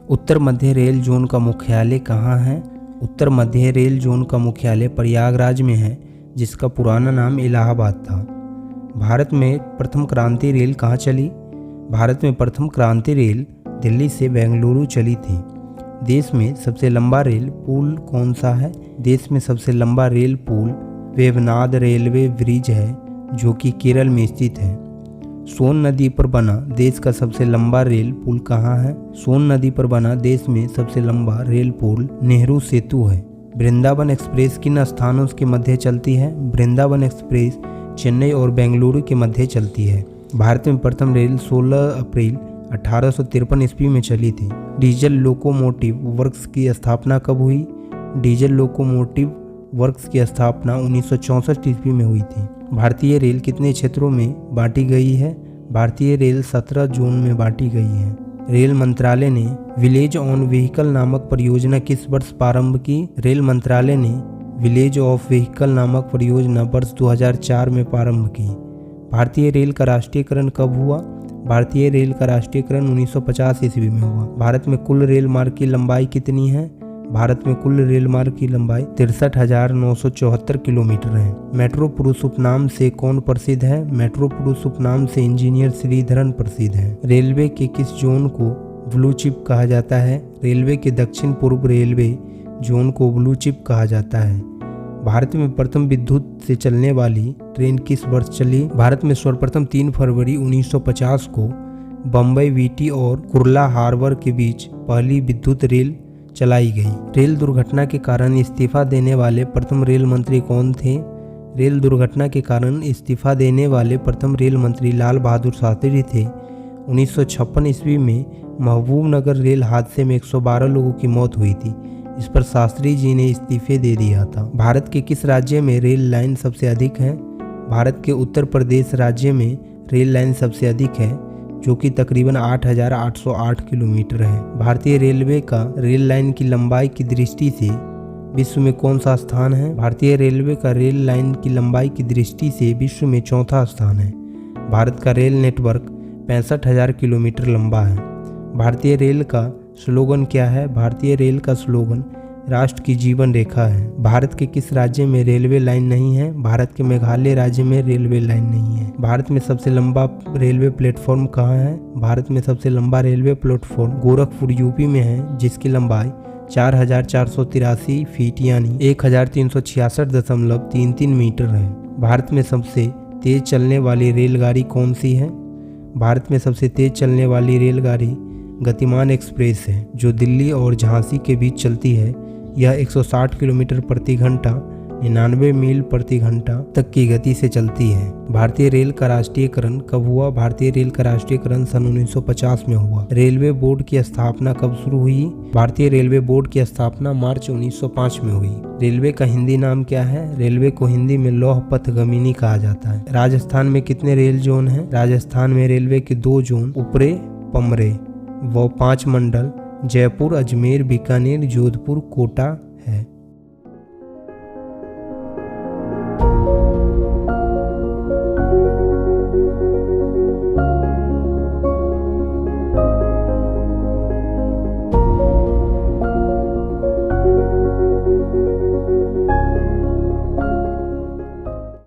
उत्तर मध्य rail zone का मुख्यालय कहाँ है? उत्तर मध्य रेल जोन का मुख्यालय प्रयागराज में है, जिसका पुराना नाम इलाहाबाद था। भारत में प्रथम क्रांति रेल कहाँ चली? भारत में प्रथम क्रांति रेल दिल्ली से बेंगलुरु चली थी। देश में सबसे लंबा रेल पुल कौन सा है? देश में सबसे लंबा रेल पुल वेवनाड रेलवे ब्रिज है, जो कि केरल में स्थित है। सोन नदी पर बना देश का सबसे लंबा रेल पुल कहाँ है? सोन नदी पर बना देश में सबसे लंबा रेल पुल नेहरू सेतु है। वृंदावन एक्सप्रेस किन स्थानों के मध्य चलती है? वृंदावन एक्सप्रेस चेन्नई और बेंगलुरु के मध्य चलती है। भारत में प्रथम रेल 16 अप्रैल 1853 ईस्वी में चली थी। डीजल लोकोमोटिव वर्क्स की स्थापना कब हुई? डीजल लोकोमोटिव वर्क्स की स्थापना 1964 ईस्वी में हुई थी। भारतीय रेल कितने क्षेत्रों में बांटी गई है? भारतीय रेल 17 जोन में बांटी गई है। रेल मंत्रालय ने विलेज ऑन व्हीकल नामक परियोजना किस वर्ष प्रारंभ की? रेल मंत्रालय ने विलेज ऑफ व्हीकल नामक परियोजना वर्ष 2004 में प्रारंभ की। भारतीय रेल का राष्ट्रीयकरण कब हुआ? भारतीय रेल का राष्ट्रीयकरण 1950 ईस्वी में हुआ। भारत में कुल रेल मार्ग की लंबाई कितनी है? भारत में कुल रेल मार्ग की लंबाई 63,974 किलोमीटर है। मेट्रो पुरुष उपनाम से कौन प्रसिद्ध है? मेट्रो पुरुष उपनाम से इंजीनियर श्रीधरन प्रसिद्ध है। रेलवे के किस जोन को ब्लू चिप कहा जाता है? रेलवे के दक्षिण पूर्व रेलवे जोन को ब्लू चिप कहा जाता है। भारत में प्रथम विद्युत से चलने वाली ट्रेन किस वर्ष चली? भारत में सर्वप्रथम 3 फरवरी 1950 को बम्बई वीटी और कुर्ला हार्बर के बीच पहली विद्युत रेल चलाई गई। रेल दुर्घटना के कारण इस्तीफा देने वाले प्रथम रेल मंत्री कौन थे? रेल दुर्घटना के कारण इस्तीफा देने वाले प्रथम रेल मंत्री लाल बहादुर शास्त्री थे। 1956 ईस्वी में महबूबनगर रेल हादसे में 112 लोगों की मौत हुई थी। इस पर शास्त्री जी ने इस्तीफे दे दिया था। भारत के किस राज्य में रेल लाइन सबसे अधिक है? भारत के उत्तर प्रदेश राज्य में रेल लाइन सबसे अधिक है, जो कि तकरीबन 8,808 किलोमीटर है। भारतीय रेलवे का रेल लाइन की लंबाई की दृष्टि से विश्व में कौन सा स्थान है? भारतीय रेलवे का रेल लाइन की लंबाई की दृष्टि से विश्व में चौथा स्थान है। भारत का रेल नेटवर्क 65,000 किलोमीटर लंबा है। भारतीय रेल का स्लोगन क्या है? भारतीय रेल का स्लोगन राष्ट्र की जीवन रेखा है। भारत के किस राज्य में रेलवे लाइन नहीं है? भारत के मेघालय राज्य में रेलवे लाइन नहीं है। भारत में सबसे लंबा रेलवे प्लेटफॉर्म कहाँ है? भारत में सबसे लंबा रेलवे प्लेटफॉर्म गोरखपुर यूपी में है, जिसकी लंबाई 4,483 फीट यानी 1,366.33 मीटर है। भारत में सबसे तेज चलने वाली रेलगाड़ी कौन सी है? भारत में सबसे तेज चलने वाली रेलगाड़ी गतिमान एक्सप्रेस है, जो दिल्ली और झांसी के बीच चलती है। यह 160 किलोमीटर प्रति घंटा 99 मील प्रति घंटा तक की गति से चलती है। भारतीय रेल का राष्ट्रीयकरण कब हुआ? भारतीय रेल का राष्ट्रीयकरण सन 1950 में हुआ। रेलवे बोर्ड की स्थापना कब शुरू हुई? भारतीय रेलवे बोर्ड की स्थापना मार्च 1905 में हुई। रेलवे का हिंदी नाम क्या है? रेलवे को हिंदी में लौह पथ गमिनी कहा जाता है। राजस्थान में कितने रेल जोन हैं? राजस्थान में रेलवे के 2 जोन उपरे पमरे व 5 मंडल जयपुर, अजमेर, बीकानेर, जोधपुर, कोटा,